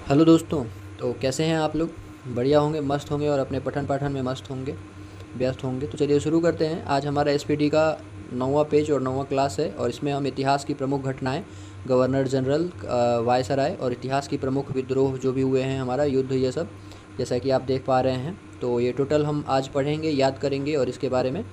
Hello दोस्तों। तो कैसे हैं आप लोग? बढ़िया होंगे, मस्त होंगे और अपने पठन पाठन में मस्त होंगे, व्यस्त होंगे। तो चलिए शुरू करते हैं। आज हमारा एसपीटी का 9वां पेज और 9वां क्लास है और इसमें हम इतिहास की प्रमुख घटनाएं, गवर्नर जनरल, वायसराय और इतिहास की प्रमुख विद्रोह जो भी हुए हैं, हमारा युद्ध, ये सब जैसा कि आप देख पा रहे हैं। तो ये टोटल हम आज पढ़ेंगे, याद करेंगे और इसके बारे में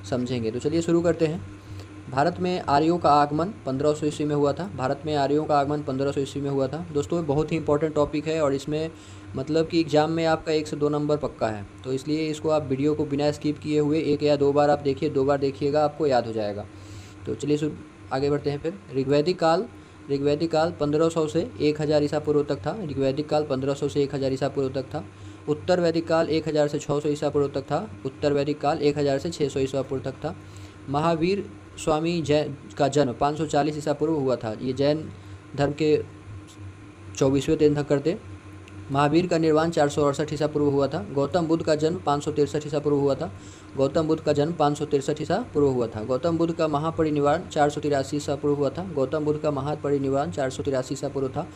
समझेंगे। तो चलिए शुरू करते हैं। भारत में आर्यों का आगमन 1500 ईस्वी में हुआ था। भारत में आर्यों का आगमन 1500 ईस्वी में हुआ था। दोस्तों ये बहुत ही इंपॉर्टेंट टॉपिक है और इसमें मतलब कि एग्ज़ाम में आपका 1 से 2 नंबर पक्का है। तो इसलिए इसको आप वीडियो को बिना स्किप किए हुए 1 या 2 बार आप देखिए, 2 बार देखिएगा, आपको याद हो जाएगा। तो चलिए आगे बढ़ते हैं फिर। ऋग्वैदिक काल 1500 से 1000 ईसा पूर्व तक था। ऋग्वैदिक काल 1500 से 1000 ईसा पूर्व तक था। उत्तर वैदिक काल 1000 से 600 ईसा पूर्व तक था। उत्तर वैदिक काल 1000 से 600 ईसा पूर्व तक था। महावीर स्वामी जैन का जन्म 540 ईसा पूर्व हुआ था। ये जैन धर्म के 24वें तीर्थंकर थे। महावीर का निर्वाण 468 ईसा पूर्व हुआ था। गौतम बुद्ध का जन्म 563 ईसा पूर्व हुआ था। गौतम बुद्ध का जन्म 563 ईसा पूर्व हुआ था। गौतम बुद्ध का महापरिनिर्वाण 483 ईसा पूर्व हुआ था। गौतम बुद्ध का महापरिनिर्वाण 483 ईसा पूर्व था।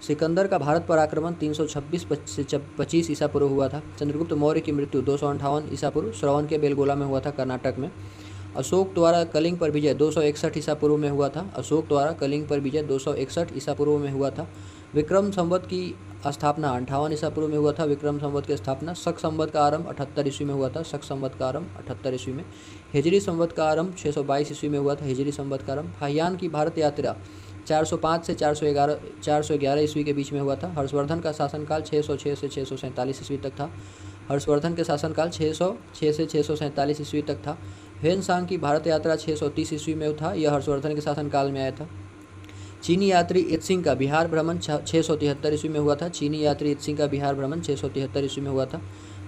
सिकंदर का भारत पर आक्रमण 326 से 25 ईसा पूर्व हुआ था। चंद्रगुप्त मौर्य की मृत्यु 258 ईसा पूर्व श्रवण के बेलगोला में हुआ था, कर्नाटक में। अशोक द्वारा कलिंग पर विजय 261 ईसा पूर्व में हुआ था। अशोक द्वारा कलिंग पर विजय 261 ईसा पूर्व में हुआ था। विक्रम संवत की स्थापना 58 ईसा पूर्व में हुआ था। विक्रम संवत की स्थापना। शक संवत का आरंभ 78 ईस्वी में हुआ था। शक संवत का आरंभ 78 ईस्वी में। हिजरी संवत का आरंभ 622 ईस्वी में हुआ था। हिजरी संवत का आरंभ। फाहियान की भारत यात्रा 405 से 411 ईस्वी के बीच में हुआ था। हर्षवर्धन का शासनकाल 606 से 647 ईस्वी तक था। हर्षवर्धन के शासनकाल 606 से 647 ईस्वी तक था। ह्वेन सांग की भारत यात्रा 630 ईस्वी में था। यह हर्षवर्धन के शासनकाल में आया था। चीनी यात्री इत्सिंग का बिहार भ्रमण 673 ईस्वी में हुआ था। चीनी यात्री इत्सिंग का बिहार भ्रमण 673 ईस्वी में हुआ था।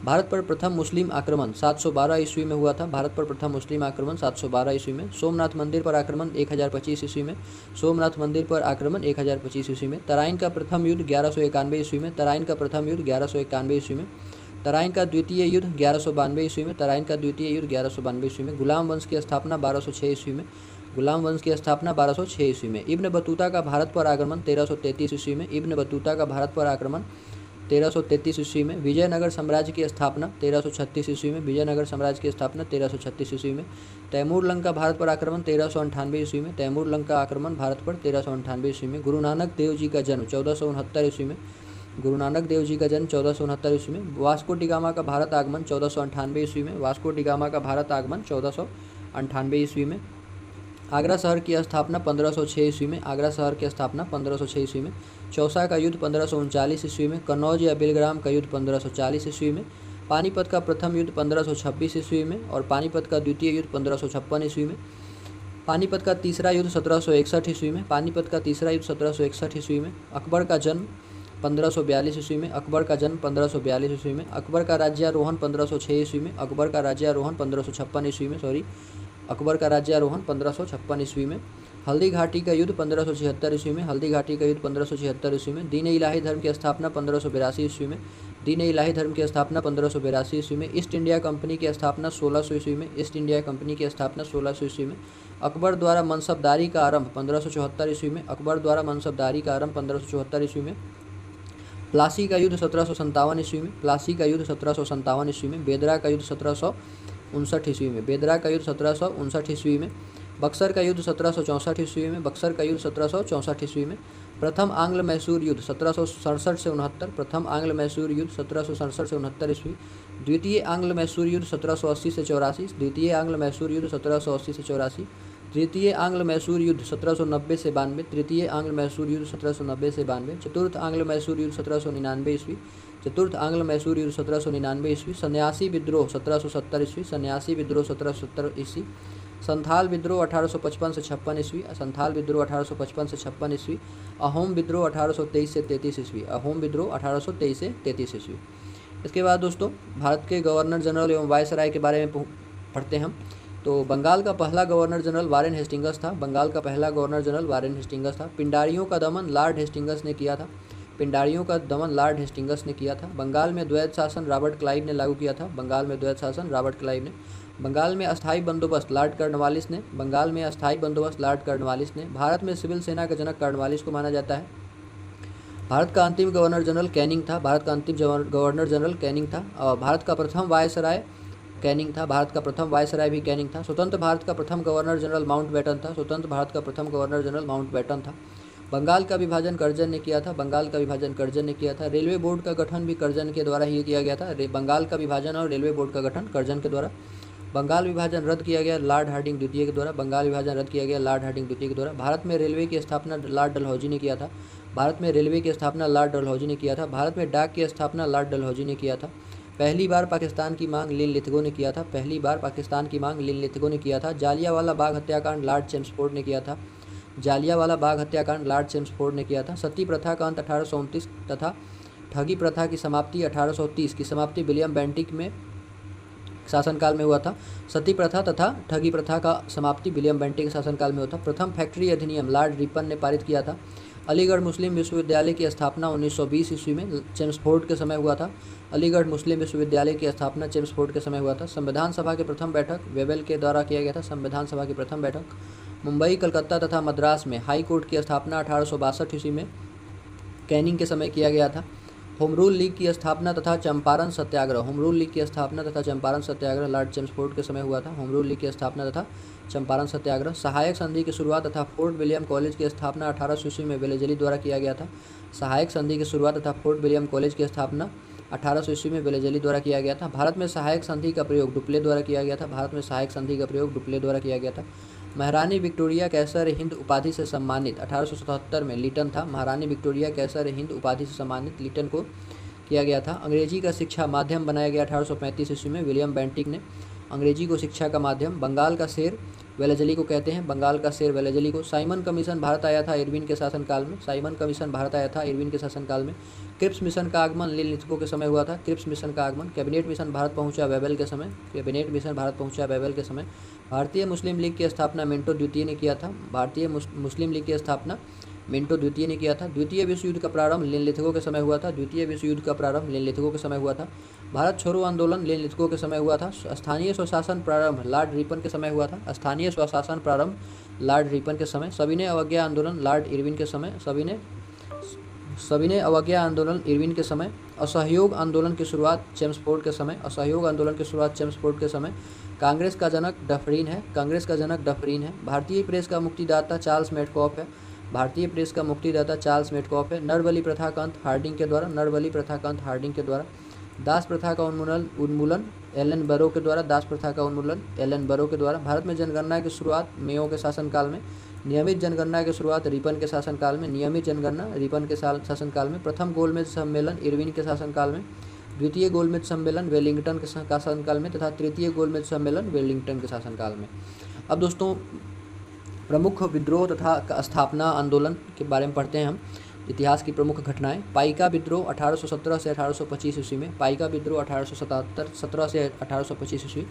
भारत पर प्रथम मुस्लिम आक्रमण 712 ईस्वी में हुआ था। भारत पर प्रथम मुस्लिम आक्रमण 712 ईस्वी में। सोमनाथ मंदिर पर आक्रमण 1025 ईस्वी में। सोमनाथ मंदिर पर आक्रमण 1025 ईस्वी में। तराइन का प्रथम युद्ध 1191 ईस्वी में। तराइन का प्रथम युद्ध 1191 ईस्वी में। तराइन का द्वितीय युद्ध 1192 ईस्वी में। तराइन का द्वितीय युद्ध 1192 ईस्वी में। गुलाम वंश की स्थापना 1206 ईस्वी में। गुलाम वंश की स्थापना 1206 ईस्वी में। इब्न बतूता का भारत पर आक्रमण 1333 ईस्वी में। इब्न बतूता का भारत पर आक्रमण 1333 ईस्वी में। विजयनगर साम्राज्य की स्थापना 1336 ईस्वी में। विजयनगर साम्राज्य की स्थापना 1336 ईस्वी में। तैमूर लंग का भारत पर आक्रमण 1398 ईस्वी में। तैमूर लंग का आक्रमण भारत पर 1398 ईस्वी में। गुरु नानक देव जी का जन्म 1469 ईस्वी में। गुरु नानक देव जी का जन्म 1469 ईस्वी में। वास्को डिगामा का भारत आगमन 1498 ईस्वी में। वास्को डिगामा का भारत आगमन 1498 ईस्वी में। आगरा शहर की स्थापना 1506 ईस्वी में। आगरा शहर की स्थापना 1506 ईस्वी में। चौसा का युद्ध 1539 ईस्वी में। कन्नौज या बेलग्राम का युद्ध 1540 ईस्वी में। पानीपत का प्रथम युद्ध 1526 ईस्वी में और पानीपत का द्वितीय युद्ध 1556 ईस्वी में। पानीपत का तीसरा युद्ध 1761 ईस्वी में। पानीपत का तीसरा युद्ध 1761 ईस्वी में। अकबर का जन्म 1542 ईस्वी में। अकबर का जन्म 1542 ईस्वी में। अकबर का राज्यारोहण 1506 ईस्वी में। अकबर का राज्यारोहण 1556 ईस्वी में अकबर का राज्यारोहण 1556 ईस्वी में। हल्दी घाटी का युद्ध 1576 ईस्वी में। हल्दी घाटी का युद्ध 1576 ईस्वी में। दीन इलाही धर्म की स्थापना 1582 ईस्वी में। दीन इलाही धर्म की स्थापना 1582 ईस्वी में। ईस्ट इंडिया कंपनी की स्थापना 1600 ईस्वी में। ईस्ट इंडिया कंपनी की स्थापना 1600 ईस्वी में। अकबर द्वारा मनसबदारी का आरंभ 1574 ईस्वी में। अकबर द्वारा मनसबदारी का आरंभ 1574 ईस्वी में। प्लासी का युद्ध 1757 ईस्वी में। प्लासी का युद्ध 1757 ईस्वी में। बेदरा का युद्ध 1759 ईस्वी में। बेदरा का युद्ध 1759 ईस्वी में। बक्सर का युद्ध 1764 ईस्वी में। बक्सर का युद्ध 1764 ईस्वी में। प्रथम आंग्ल मैसूर युद्ध 1767 से 69। प्रथम आंग्ल मैसूर युद्ध 1767 से 69 ईस्वी। द्वितीय आंग्ल मैसूर युद्ध 1780 से 84। द्वितीय आंग्ल मैसूर युद्ध 1780 से 84। तृतीय आंग्ल मैसूर युद्ध 1790 से 92। तृतीय आंग्ल मैसूर युद्ध 1790 से 92। चतुर्थ आंग्ल मैसूर युद्ध 1799 ईस्वी। चतुर्थ आंग्ल मैसूर युद्ध 1799 ईस्वी। सन्यासी विद्रोह 1770 ईस्वी। सन्यासी विद्रोह 1770 ईस्वी। संथाल विद्रोह 1855 से 56 ईस्वी। संथाल विद्रोह 1855 से 56 ईस्वी। अहोम विद्रोह 1823 से 33 ईस्वी। अहोम विद्रोह 1823 से 33 ईस्वी। इसके बाद दोस्तों भारत के गवर्नर जनरल एवं वायसराय के बारे में पढ़ते हैं हम। तो बंगाल का पहला गवर्नर जनरल वारेन हेस्टिंगस था। बंगाल का पहला गवर्नर जनरल वारेन हेस्टिंगस था। पिंडारियों का दमन लॉर्ड हेस्टिंगस ने किया था। पिंडारियों का दमन लॉर्ड हेस्टिंगस ने किया था। बंगाल में द्वैध शासन रॉबर्ट क्लाइव ने लागू किया था। बंगाल में द्वैध शासन रॉबर्ट क्लाइव ने। बंगाल में अस्थायी बंदोबस्त लॉर्ड कॉर्नवालिस ने। बंगाल में अस्थायी बंदोबस्त लॉर्ड कॉर्नवालिस ने। भारत में सिविल सेना का जनक कॉर्नवालिस को माना जाता है। भारत का अंतिम गवर्नर जनरल कैनिंग था। भारत का अंतिम गवर्नर जनरल कैनिंग था। और भारत का प्रथम वायसराय कैनिंग था। भारत का प्रथम वायसराय भी कैनिंग था। स्वतंत्र भारत का प्रथम गवर्नर जनरल माउंटबेटन था। स्वतंत्र भारत का प्रथम गवर्नर जनरल माउंटबेटन था। बंगाल का विभाजन कर्जन ने किया था। बंगाल का विभाजन कर्जन ने किया था। रेलवे बोर्ड का गठन भी कर्जन के द्वारा ही किया गया था। बंगाल का विभाजन और रेलवे बोर्ड का गठन कर्जन के द्वारा। बंगाल विभाजन रद्द किया गया लॉर्ड हार्डिंग द्वितीय के द्वारा। बंगाल विभाजन रद्द किया गया लॉर्ड हार्डिंग द्वितीय के द्वारा। भारत में रेलवे की स्थापना लॉर्ड डलहौजी ने किया था। भारत में रेलवे की स्थापना लॉर्ड डलहौजी ने किया था। भारत में डाक की स्थापना लॉर्ड डलहौजी ने किया था। पहली बार पाकिस्तान की मांग लिनलिथगो ने किया था। पहली बार पाकिस्तान की मांग लिनलिथगो ने किया था। जालियांवाला बाग हत्याकांड लॉर्ड चेम्सफोर्ड ने किया था। जालियांवाला बाग हत्याकांड लॉर्ड चेम्सफोर्ड ने किया था। सती प्रथा का अंत 1829 तथा ठगी प्रथा की समाप्ति 1830 की समाप्ति विलियम बेंटिक में शासनकाल में हुआ था। सती प्रथा तथा ठगी प्रथा का समाप्ति विलियम बेंटिक के शासनकाल में हुआ था। प्रथम फैक्ट्री अधिनियम लॉर्ड रिपन ने पारित किया था। अलीगढ़ मुस्लिम विश्वविद्यालय की स्थापना 1920 ईस्वी में चेम्सफोर्ड के समय हुआ था। अलीगढ़ मुस्लिम विश्वविद्यालय की स्थापना चेम्सफोर्ड के समय हुआ था। संविधान सभा की प्रथम बैठक वेबल के द्वारा किया गया था। संविधान सभा की प्रथम बैठक। मुंबई, कलकत्ता तथा मद्रास में हाई कोर्ट की स्थापना 1862 ईस्वी में कैनिंग के समय किया गया था। होम रूल लीग की स्थापना तथा चंपारण सत्याग्रह होम रूल लीग की स्थापना तथा चंपारण सत्याग्रह लॉर्ड चेम्सफोर्ड के समय हुआ था। होम रूल लीग की स्थापना तथा चंपारण सत्याग्रह। सहायक संधि की शुरुआत तथा फोर्ट विलियम कॉलेज की स्थापना 1800 ईस्वी में वेलेजली द्वारा किया गया था। सहायक संधि की शुरुआत तथा फोर्ट विलियम कॉलेज की स्थापना 1800 ईस्वी में वेलेजली द्वारा किया गया था। भारत में सहायक संधि का प्रयोग डुप्ले द्वारा किया गया था। भारत में सहायक संधि का प्रयोग डुप्ले द्वारा किया गया था। महारानी विक्टोरिया कैसर हिंद उपाधि से सम्मानित 1877 में लिटन था। महारानी विक्टोरिया कैसर हिंद उपाधि से सम्मानित लिटन को किया गया था। अंग्रेजी का शिक्षा माध्यम बनाया गया 1835 ईस्वी में विलियम बेंटिक ने अंग्रेजी को शिक्षा का माध्यम। बंगाल का शेर वेलेजली को कहते हैं। बंगाल का शेर वेलेजली को। साइमन कमीशन भारत आया था इरविन के शासनकाल में। साइमन कमीशन भारत आया था इरविन के शासनकाल में। क्रिप्स मिशन का आगमन लिनलिथगो के समय हुआ था। क्रिप्स मिशन का आगमन। कैबिनेट मिशन भारत पहुंचा वेबल के समय। कैबिनेट मिशन भारत पहुंचा वेबल के समय। भारतीय मुस्लिम लीग की स्थापना मिंटो द्वितीय ने किया था। भारतीय मुस्लिम लीग की स्थापना मिंटो द्वितीय ने किया था। द्वितीय विश्व युद्ध का प्रारंभ लिनलिथगो के समय हुआ था। द्वितीय विश्व युद्ध का प्रारंभ लिनलिथगो के समय हुआ था। भारत छोड़ो आंदोलन लिनलिथगो के समय हुआ था। स्थानीय स्वशासन प्रारंभ लॉर्ड रिपन के समय हुआ था। स्थानीय स्वशासन प्रारंभ लॉर्ड रिपन के समय। सविनय अवज्ञा आंदोलन लॉर्ड इरविन के समय। सविनय अवज्ञा आंदोलन इरविन के समय। असहयोग आंदोलन की शुरुआत चेम्सफोर्ड के समय। असहयोग आंदोलन की शुरुआत चेम्सफोर्ड के समय। कांग्रेस का जनक डफरीन है। कांग्रेस का जनक डफरीन है। भारतीय प्रेस का मुक्तिदाता चार्ल्स मेटकॉफ है। भारतीय प्रेस का मुक्तिदाता चार्ल्स मेटकॉफ है। नरबली प्रथा का अंत हार्डिंग के द्वारा। नरबली प्रथा का अंत हार्डिंग के द्वारा। दास प्रथा का उन्मूलन एलन बरो के द्वारा। दास प्रथा का उन्मूलन एलन बरो के द्वारा। भारत में जनगणना की शुरुआत मेयो के शासनकाल में। नियमित जनगणना की शुरुआत रिपन के शासनकाल में। नियमित जनगणना रिपन के शासनकाल में। प्रथम गोलमेज सम्मेलन इरविन के शासनकाल में। द्वितीय गोलमेज सम्मेलन वेलिंगटन के शासनकाल में तथा तृतीय गोलमेज सम्मेलन वेलिंगटन के शासनकाल में। अब दोस्तों प्रमुख विद्रोह तथा स्थापना आंदोलन के बारे में पढ़ते हैं हम। इतिहास की प्रमुख घटनाएं। पाइका विद्रोह 1817 से 1825 ईस्वी में। पाइका विद्रोह 1817 से 1825 ईस्वी।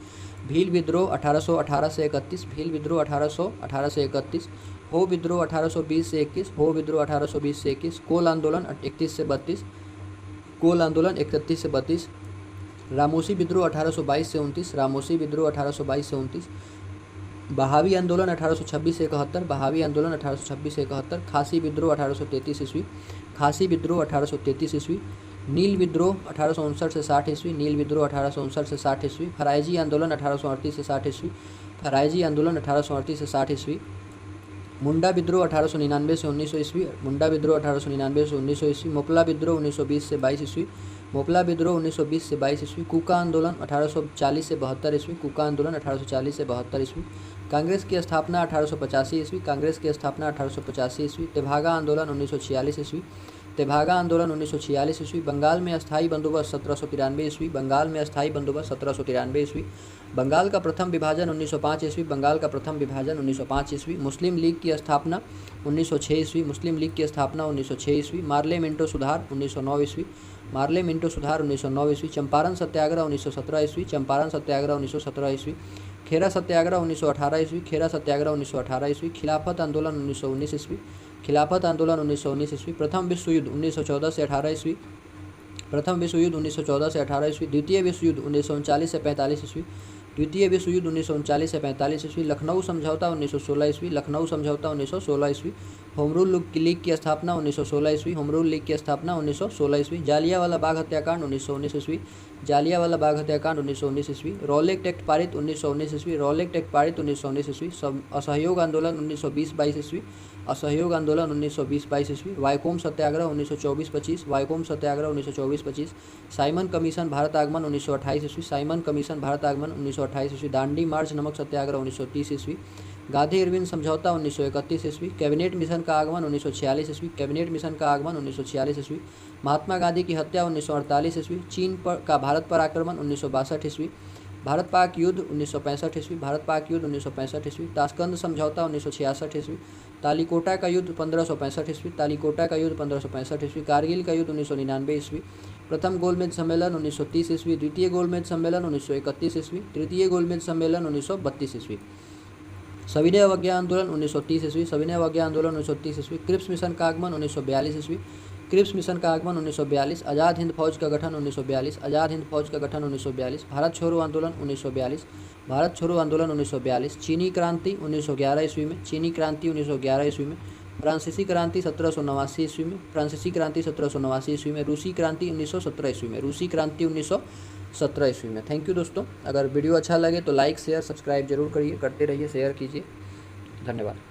भील विद्रोह 1818 से 31। भील विद्रोह 1818 से 31। हो विद्रोह 1820 से 21। हो विद्रोह 1820 से 21। कोल आंदोलन 31 से 32। कोल आंदोलन 31 से 32। रामोसी विद्रोह 1822 से 29। रामोसी विद्रोह 1822 से 29। बहावी आंदोलन 1826 से 71। बहावी आंदोलन 1826 से 71। खासी विद्रोह 1833 ईस्वी। खासी विद्रोह 1833 ईस्वी। नील विद्रोह 1859 से 60 ईस्वी। नील विद्रोह 1859 से 60 ईस्वी। फराइजी आंदोलन 1838 से 60 ईस्वी। फराइजी आंदोलन 1838 से 60 ईस्वी। मुंडा विद्रोह 1899 से 1900 ईस्वी। मुंडा विद्रोह 1899 से 1900 ईस्वी। मोपला विद्रोह 1920 से 22 ईस्वी। मोपला विद्रोह 1920 से 22 ईस्वी। कुका आंदोलन 1840 से 72 ईस्वी। कुका आंदोलन 1840 से 72 ईस्वी। कांग्रेस की स्थापना 1885 ईस्वी। कांग्रेस की स्थापना 1885 ईस्वी। तेभागा आंदोलन 1946 ईस्वी। तेभागा आंदोलन 1946 ईस्वी। बंगाल में अस्थायी बंदोबस्त 1793 ईस्वी। बंगाल में अस्थायी बंदोबस्त 1793 ईस्वी। बंगाल का प्रथम विभाजन 1905 ईस्वी। बंगाल का प्रथम विभाजन 1905 ईस्वी। मुस्लिम लीग की स्थापना 1906 ईस्वी। मुस्लिम लीग की स्थापना 1906 ईस्वी। मार्ले मिंटो सुधार 1909 ईस्वी। मार्ले मिंटो सुधार 1909 ईस्वी। चंपारण सत्याग्रह 1917 ईस्वी। चंपारण सत्याग्रह 1917 ईस्वी। खेरा सत्याग्रह 1918 ईस्वी। खेरा सत्याग्रह 1918 ईस्वी। खिलाफत आंदोलन 1919 ईस्वी। खिलाफत आंदोलन 1919 ईस्वी। प्रथम विश्व युद्ध 1914 से 18 ईस्वी। प्रथम विश्व युद्ध 1914 से 18 ईस्वी। द्वितीय विश्व युद्ध 1939 से 45 ईस्वी। द्वितीय विश्व युद्ध 1939 से 45 ईस्वी। लखनऊ समझौता 1916 ईस्वी। लखनऊ समझौता 1916 ईस्वी। होम रूल लीग की स्थापना 1916 ईस्वी। होम रूल लीग की स्थापना 1916 ईस्वी। जालियांवाला बाग हत्याकांड 1919 ईस्वी। जालियांवाला बाग हत्याकांड 1919 ईस्वी। रॉलेट एक्ट पारित 1919 ईस्वी। रॉलेट एक्ट पारित 1919 ईस्वी। असहयोग आंदोलन 1920-22 ईस्वी। असहयोग आंदोलन 1920-22 ईस्वी। वाइकोम सत्याग्रह 1924-25। वाइकोम सत्याग्रह 1924-25। साइमन कमीशन भारत आगमन 1928 ईस्वी। साइमन कमीशन भारत आगमन 1928 ईस्वी। दांडी मार्च नमक सत्याग्रह 1930 ईस्वी। गांधी इरविन समझौता 1931 ईस्वी। कैबिनेट मिशन का आगमन 1946 ईस्वी। कैबिनेट मिशन का आगमन 1946 ईस्वी। महात्मा गांधी की हत्या 1948 ईस्वी। चीन का भारत पर आक्रमण 1962 ईस्वी। भारत पाक युद्ध 1965 ईस्वी। भारत पाक युद्ध 1965 ईस्वी। ताशकंद समझौता 1966 ईस्वी। तालीकोटा का युद्ध 1565 ईस्वी। तालीकोटा का युद्ध 1565 ईस्वी। कारगिल का युद्ध 1999 ईस्वी। प्रथम गोलमेज सम्मेलन 1930 ईस्वी। द्वितीय गोलमेज सम्मेलन 1931 ईस्वी। तृतीय गोलमेज सम्मेलन 1932 ईस्वी। सविनय अवज्ञा आंदोलन 1930 ईस्वी। सविनय अवज्ञा आंदोलन 1930 ईस्वी। क्रिप्स मिशन का आगमन 1942 ईस्वी। क्रिप्स मिशन का आगमन 1942। आज़ाद हिंद फौज का गठन 1942। आज़ाद हिंद फौज का गठन 1942। भारत छोड़ो आंदोलन 1942। भारत छोड़ो आंदोलन 1942। चीनी क्रांति 1911 ईस्वी में। चीनी क्रांति 1911 ईस्वी में। फ्रांसीसी क्रांति 1789 ईस्वी में। फ्रांसीसी क्रांति 1789 ईस्वी में। रूसी क्रांति 1917 ईस्वी में। रूसी क्रांति 1917 ईस्वी में। थैंक यू दोस्तों। अगर वीडियो अच्छा लगे तो लाइक शेयर सब्सक्राइब जरूर करिए, करते रहिए, शेयर कीजिए। धन्यवाद।